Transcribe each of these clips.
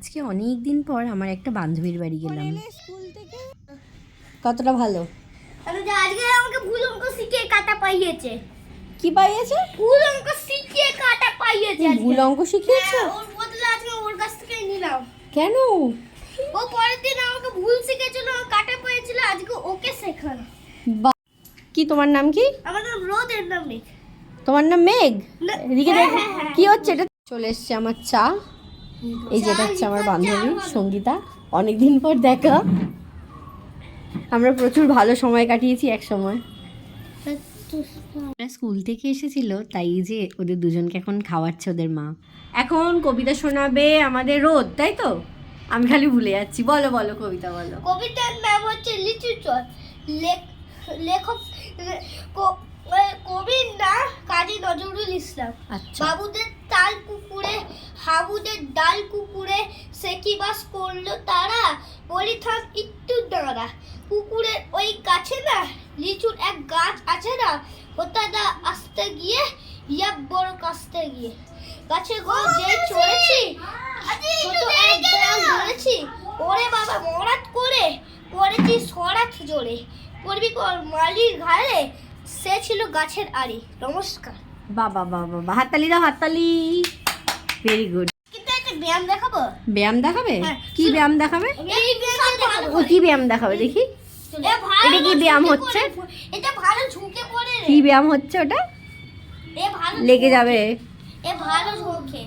আজকে অনেক দিন পর আমার একটা বান্ধবীর বাড়ি গেলাম। স্কুল থেকে কতটা ভালো? আজকে আমাকে ভুল অঙ্ক শিখিয়ে কাটা পাইয়েছে। কি পাইয়েছে? ভুল অঙ্ক শিখিয়ে কাটা পাইয়েছে। ভুল অঙ্ক শিখিয়েছে? ওর বদলে আজকে ওর কাছ থেকে নিলাম। কেন? ও পরের দিন আমাকে ভুল শিখেছিল, কাটা পাইয়েছিল, আজকে ওকে শেখানো। কি তোমার নাম কি? আমার নাম রোদ, এর নাম মেঘ। তোমার নাম মেঘ? এদিকে দেখ হ্যাঁ। কি হচ্ছে এটা। চলে এসছে আমার চা। এই যেটা হচ্ছে আমার বান্ধবী সঙ্গীতা, অনেকদিন পর দেখা। আমরা প্রচুর ভালো সময় কাটিয়েছি এক সময়। স্কুল থেকে এসেছিল, তাই যে ওদের দুজনকে এখন খাওয়াচ্ছে ওদের মা। এখন কবিতা শোনাবে আমাদের রোদ, তাই তো? আমি খালি ভুলে যাচ্ছি। বলো বলো, কবিতা বলো। কবিতার নাম হচ্ছে লিচুচর। লেখক কবির নাম কাজী নজরুল ইসলাম। আচ্ছা। বাবুদের তাল পুকুরে, হাবুদের ডাল কুকুরে, সে কি বাস করলো তারা, বলি থাম একটু দাঁড়া। পুকুরের ওই গাছে না লিচুর এক গাছ আছে না, ওটা আসতে গিয়ে ইয়া বড় কাছতে গিয়ে গাছে গো যে চড়েছি, ছোট এক ডাল ধরেছি, ওরে বাবা মরাত করে পড়েছি সরাত জোরে, পড়বি মালির ঘাড়ে, সে ছিল গাছের আড়ি। নমস্কার। বাবা বাবা বাবা, হাততালি দাও, হাততালি। Very good. কিন্তু একটা ব্যায়াম দেখাবো। ব্যায়াম দেখাবে? হ্যাঁ। কি ব্যায়াম দেখাবে? এই ব্যায়াম দেখাবো। ও কি ব্যায়াম দেখাবে দেখি? এটা কি ব্যায়াম হচ্ছে? এটা ভালো ঝুঁকে পড়ে রে। কি ব্যায়াম হচ্ছে ওটা? এ ভালো লেগে যাবে, এ ভালো ঝুঁকে।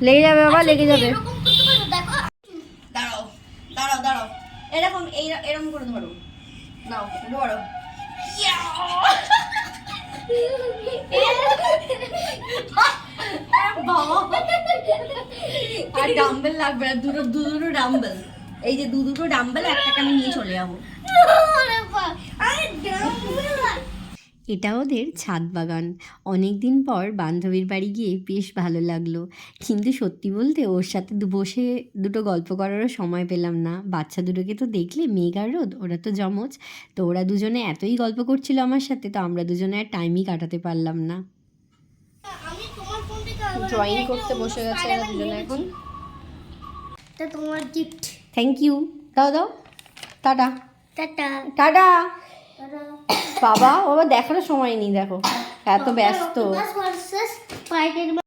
লেগে যাবে বাবা, আচ্ছা, লেগে তুমি যাবে। এরকম করতে পারো, দেখো। দাঁড়াও দাঁড়াও দাঁড়াও, এরকম এরকম করে ধরো। নাও ধরো। আর ডাম্বেল লাগবে না, দুটো ডাম্বেল। এই যে দুটো ডাম্বেল একটাকে আমি নিয়ে চলে যাবো। এটা ওদের ছাদ বাগান। অনেক দিন পর বান্ধবীর বাড়ি গিয়ে বেশ ভালো লাগলো, কিন্তু সত্যি বলতে ওর সাথে বসে দুটো গল্প করারও সময় পেলাম না। বাচ্চা দুটোকে তো দেখলে, মেঘ আর রোদ, ওরা তো জমজ। তো ওরা দুজনে এতই গল্প করছিল আমার সাথে, তো আমরা দুজনে আর টাইমই কাটাতে পারলাম না। ড্রয়িং করতে বসে গেছে এরা দুজনে এখন। এটা তোমার গিফট। Thank you. দাও দাও, টাটা। টাটা। টাটা। বাবা বাবা দেখারও সময় নেই, দেখো এত ব্যস্ত। Versus Spiderman.